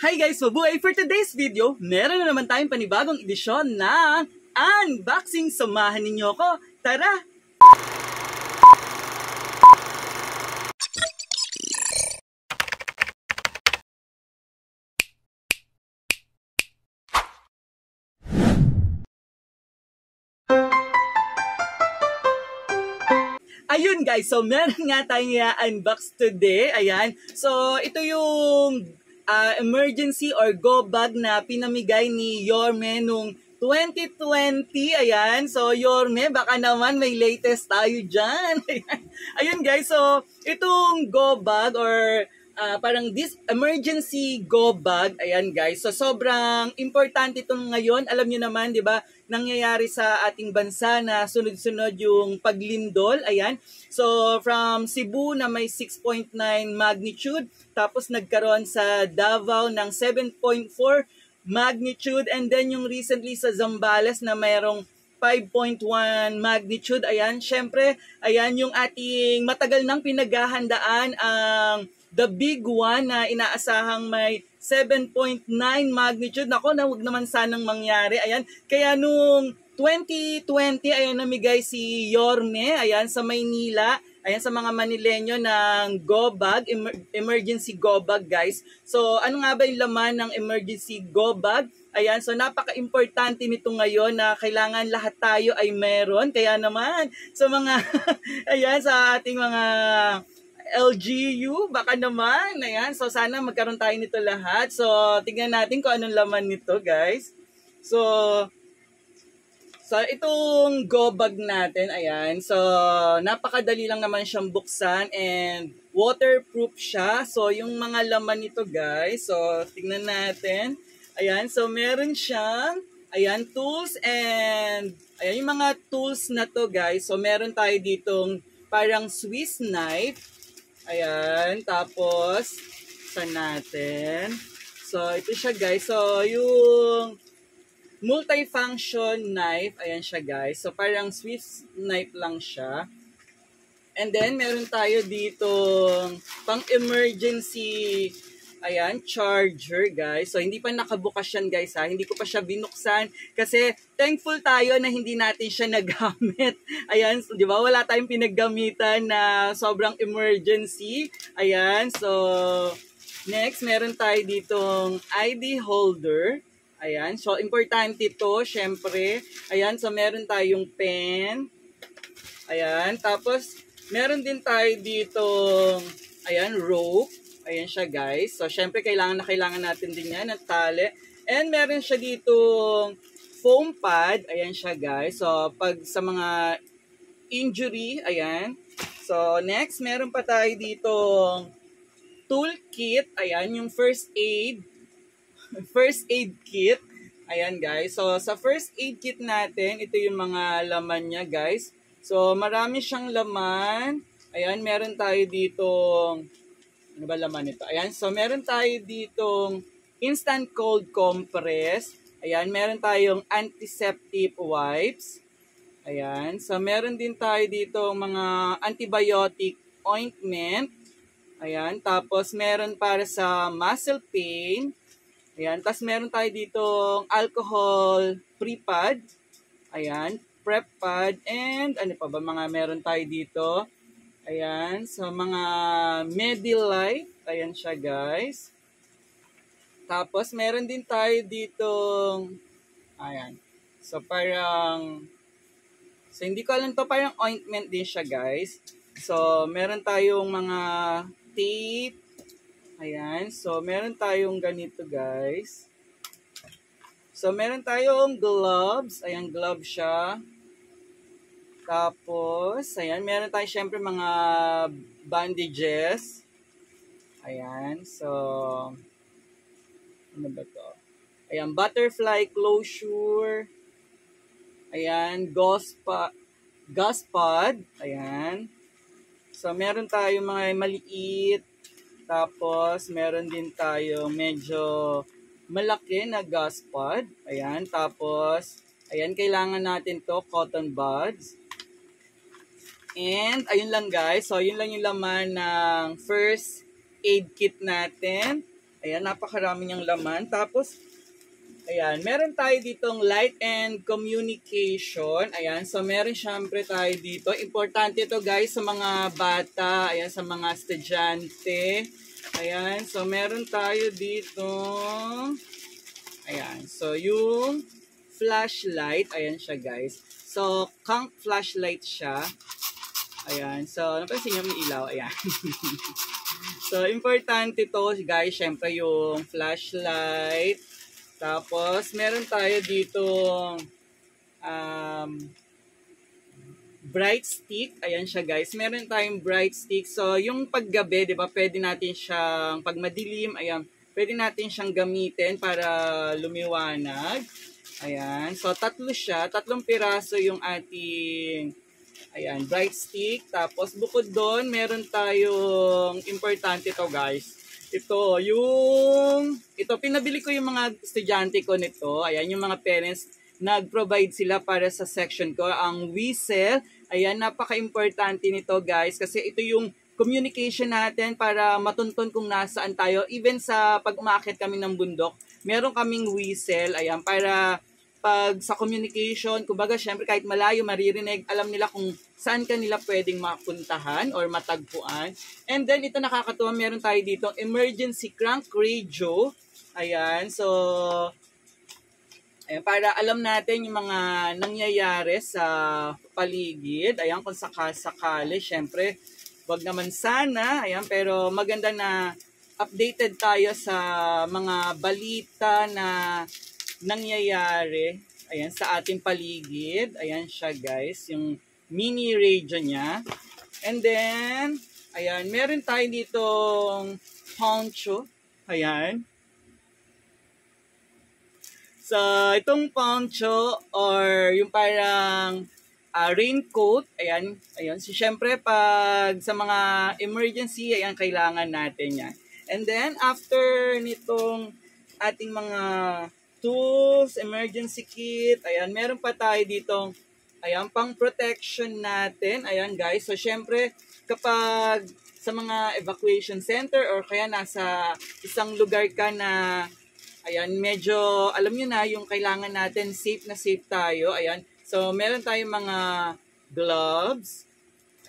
Hi guys! Mabuhay! For today's video, meron na naman tayong panibagong edisyon ng unboxing. Samahan ninyo ako. Tara! Ayun guys, so meron nga tayong i-unbox today. Ayan. So ito yung emergency or go bag na pinamigay ni Yorme nung 2020. Ayan. So Yorme, baka naman may latest tayo dyan. Ayun guys, so itong go bag or parang this emergency go bag, ayan guys. So sobrang importante itong ngayon. Alam niyo naman, 'di ba? Nangyayari sa ating bansa na sunod-sunod yung paglindol, ayan. So from Cebu na may 6.9 magnitude, tapos nagkaroon sa Davao ng 7.4 magnitude, and then yung recently sa Zambales na mayroong 5.1 magnitude. Ayan, syempre, ayan yung ating matagal nang pinaghahandaan ang the big one na inaasahang may 7.9 magnitude. Nako, na huwag naman sanang mangyari. Ayan, kaya nung 2020, ayan, namigay si Yorme, ayan, sa Maynila, ayan, sa mga Manileño ng go bag, emergency go bag, guys. So, ano nga ba yung laman ng emergency go bag? Ayan, so napaka-importante nito ngayon na kailangan lahat tayo ay meron. Kaya naman, sa mga, ayan, sa ating mga LGU, baka naman. Ayan, so sana magkaroon tayo nito lahat. So, tingnan natin kung anong laman nito, guys. So itong go bag natin, ayan. So, napakadali lang naman siyang buksan and waterproof siya. So, yung mga laman nito, guys. So, tingnan natin. Ayan, so meron siyang, ayan, tools and, ayan, yung mga tools na to, guys. So, meron tayo ditong parang Swiss knife. Ayan, tapos, sa natin. So, ito siya, guys. So, yung multifunction knife, ayan siya, guys. So, parang Swiss knife lang siya. And then, meron tayo dito pang emergency, ayan, charger, guys. So, hindi pa nakabukas yan, guys, ha. Hindi ko pa siya binuksan kasi thankful tayo na hindi natin siya nagamit. Ayan, so, di ba? Wala tayong pinaggamitan na sobrang emergency. Ayan, so, next, meron tayo ditong ID holder. Ayan, so importante ito, syempre. Ayan, so meron tayong pen. Ayan, tapos meron din tayo dito, ayan, rope. Ayan siya, guys. So syempre kailangan natin din yan ng tali. And meron siya dito foam pad. Ayan siya, guys. So pag sa mga injury, ayan. So next, meron pa tayo dito toolkit. Ayan, yung first aid kit. Ayan, guys. So, sa first aid kit natin, ito yung mga laman niya, guys. So, marami siyang laman. Ayan, meron tayo ditong, ano ba laman ito? Ayan, so meron tayo ditong instant cold compress. Ayan, meron tayong antiseptic wipes. Ayan, so meron din tayo ditong mga antibiotic ointment. Ayan, tapos meron para sa muscle pain. Ayan, tapos meron tayo ditong alcohol pre-pad. Ayan, prep pad, and ano pa ba mga meron tayo dito. Ayan, so mga Medilife. Ayan siya, guys. Tapos meron din tayo ditong, ayan, so parang, so hindi ko alam to, parang ointment din siya, guys. So meron tayong mga tape. Ayan, so meron tayong ganito, guys. So meron tayong gloves. Ayan, glove siya. Tapos, ayan, meron tayong syempre mga bandages. Ayan, so ano ba to? Ayan, butterfly closure. Ayan, gauze pad. Ayan. So meron tayong mga maliit. Tapos, meron din tayo medyo malaki na gauze pad. Ayan. Tapos, ayan, kailangan natin to cotton buds. And, ayun lang, guys. So, yun lang yung laman ng first aid kit natin. Ayan, napakarami niyang laman. Tapos, ayan, meron tayo ditong light and communication. Ayan, so meron syempre tayo dito. Importante ito guys sa mga bata, ayan, sa mga estudyante. Ayan, so meron tayo dito. Ayan, so yung flashlight, ayan siya guys. So, Kank flashlight siya. Ayan, so napansin niyo may ilaw, ayan. So, importante to guys, syempre yung flashlight. Tapos, meron tayo dito bright stick. Ayan siya guys. Meron tayong bright stick. So, yung paggabi, di ba, pwede natin siyang, pag madilim, ayan, pwede natin siyang gamitin para lumiwanag. Ayan. So, tatlo siya. 3 piraso yung ating, ayan, bright stick. Tapos, bukod doon, meron tayong importante to guys. Ito, pinabili ko yung mga estudyante ko nito. Ayan, yung mga parents, nag-provide sila para sa section ko. Ang whistle, ayan, napaka-importante nito guys. Kasi ito yung communication natin para matuntun kung nasaan tayo. Even sa pag umaakit kami ng bundok, meron kaming whistle, ayan, para pag sa communication, kumbaga syempre kahit malayo maririnig, alam nila kung saan kanila pwedeng mapuntahan or matagpuan. And then ito nakakatuwa, meron tayo dito emergency crank radio. Ayan, so ayan, para alam natin yung mga nangyayari sa paligid. Ayan, kung sakasakali, syempre wag naman sana, ayan, pero maganda na updated tayo sa mga balita na nangyayari, ayan, sa ating paligid. Ayan siya guys, yung mini radio niya. And then, ayan, meron tayo ditong poncho. Ayan. So, itong poncho or yung parang raincoat, ayan, ayan. So, syempre, pag sa mga emergency, ayan, kailangan natin yan. And then, after nitong ating mga tools, emergency kit, ayan, meron pa tayo ditong, ayan, pang protection natin, ayan guys. So, syempre, kapag sa mga evacuation center or kaya nasa isang lugar ka na, ayan, medyo, alam nyo na, yung kailangan natin, safe na safe tayo, ayan. So, meron tayong mga gloves.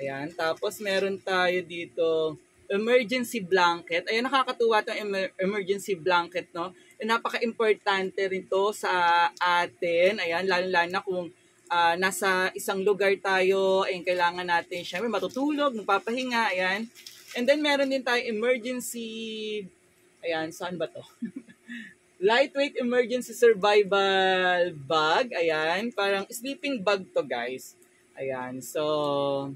Ayan. Tapos, meron tayo dito emergency blanket. Ayan, nakakatuwa itong emergency blanket, no? E, napaka-importante rin to sa atin. Ayan, lalo-lalo na kung nasa isang lugar tayo, ayan, kailangan natin, syempre, matutulog, magpapahinga, ayan. And then, meron din tayo emergency, ayan, saan ba to? Lightweight emergency survival bag. Ayan. Parang sleeping bag to guys. Ayan. So,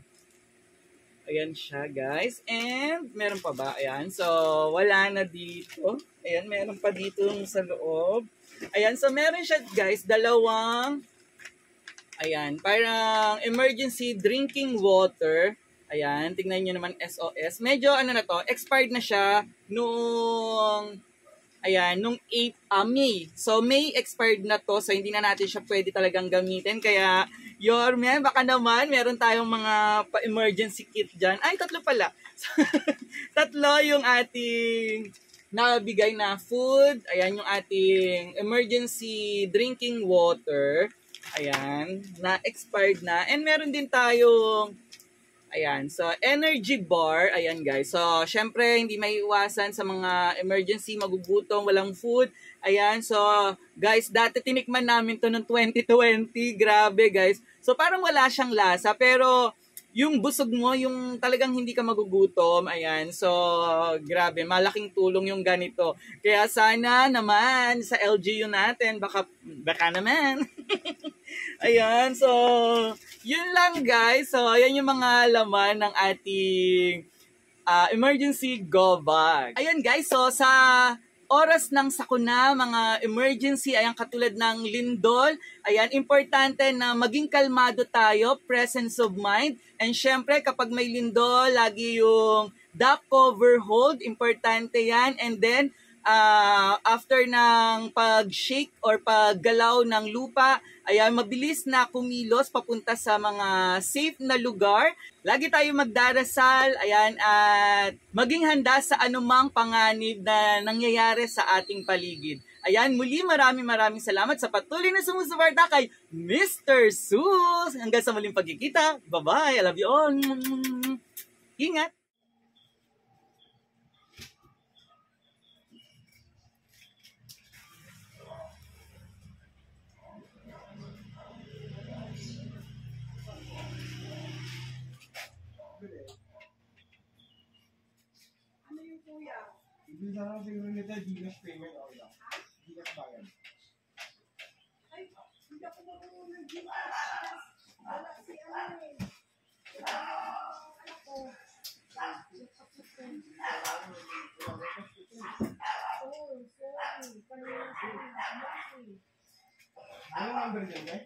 ayan siya guys. And, meron pa ba? Ayan. So, wala na dito. Ayan. Meron pa dito sa loob. Ayan. So, meron siya guys. Dalawang, ayan. Parang emergency drinking water. Ayan. Tingnan nyo naman SOS. Medyo ano na to. Expired na siya nung ayan, nung May. So, May expired na to. So, hindi na natin siya pwede talagang gamitin. Kaya, Yorme, baka naman, meron tayong mga pa-emergency kit dyan. Ay, 3 pala. 3 yung ating nabigay na food. Ayan, yung ating emergency drinking water. Ayan, na-expired na. And meron din tayong ayan, so energy bar, ayan guys. So, syempre, hindi may iwasan sa mga emergency, magugutom, walang food. Ayan, so guys, dati tinikman namin to noong 2020. Grabe guys. So, parang wala siyang lasa, pero yung busog mo, yung talagang hindi ka magugutom, ayan. So, grabe, malaking tulong yung ganito. Kaya sana naman sa LGU natin, baka naman. Ayan, so, yun lang guys. So, ayan yung mga laman ng ating emergency go bag. Ayan guys, so sa oras ng sakuna, mga emergency, ayan katulad ng lindol, ayan, importante na maging kalmado tayo, presence of mind. And syempre, kapag may lindol, lagi yung duck cover hold, importante yan. And then, after ng pag-shake or paggalaw ng lupa, ayan, mabilis na kumilos papunta sa mga safe na lugar. Lagi tayo magdarasal, ayan, at maging handa sa anumang panganib na nangyayari sa ating paligid. Ayan, muli maraming salamat sa patuloy na sumusuporta kay Mr. Sus. Hanggang sa muling pagkikita. Bye-bye. I love you all. Ingat. Ano yung kuya? Hindi na lang siguro nito, Gcash payment o lang. Gcash bayan. Ay, hindi ako marunong ng Gcash. Wala si ano eh. Ano ko? Ano ang number niya, eh?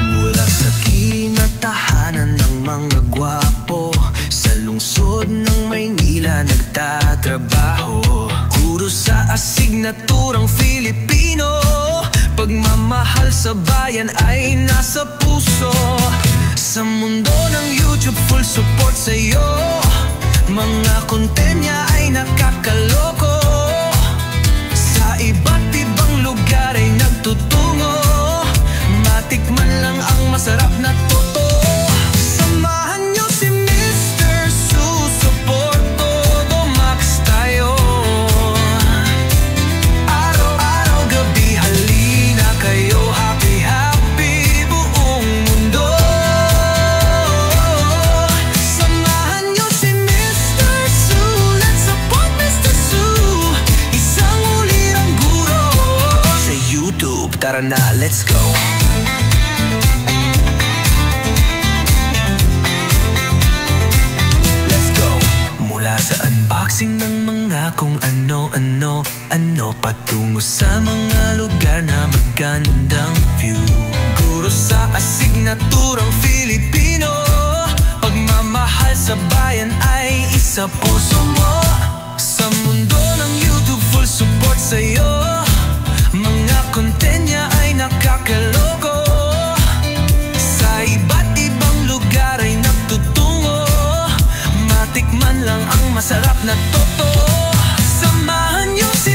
Mula sa kinatahanan ng mga gwapo, sa lungsod ng Maynila nagtatrabaho. Guro sa asignaturang Filipino, pagmamahal sa bayan ay nasa puso. Sa mundo ng YouTube, full support sa'yo. Mga content niya ay nakakaloko. Sa iba't ibang lugar ay nagtutungo. Matikman lang ang masarap na totoo. Samahan niyo si Mr. Susuport, todo max tayo. Araw-araw, gabi, halina kayo. Happy, happy buong mundo. Samahan niyo si Mr. Su. Let's support Mr. Su. Isang ulirang guro sa YouTube. Tara na, let's go. Mula sa unboxing ng mga kung ano-ano, patungo sa mga lugar na magandang view. Guro sa asignaturang Filipino, pagmamahal sa bayan ay isa puso mo. Sa mundo ng YouTube, full support sa'yo. Mga content niya ay nakakaloko. Sa iba't ibang lugar ay nagtutungo. Matikman lang ang masarap na totoo. Samahan niyo si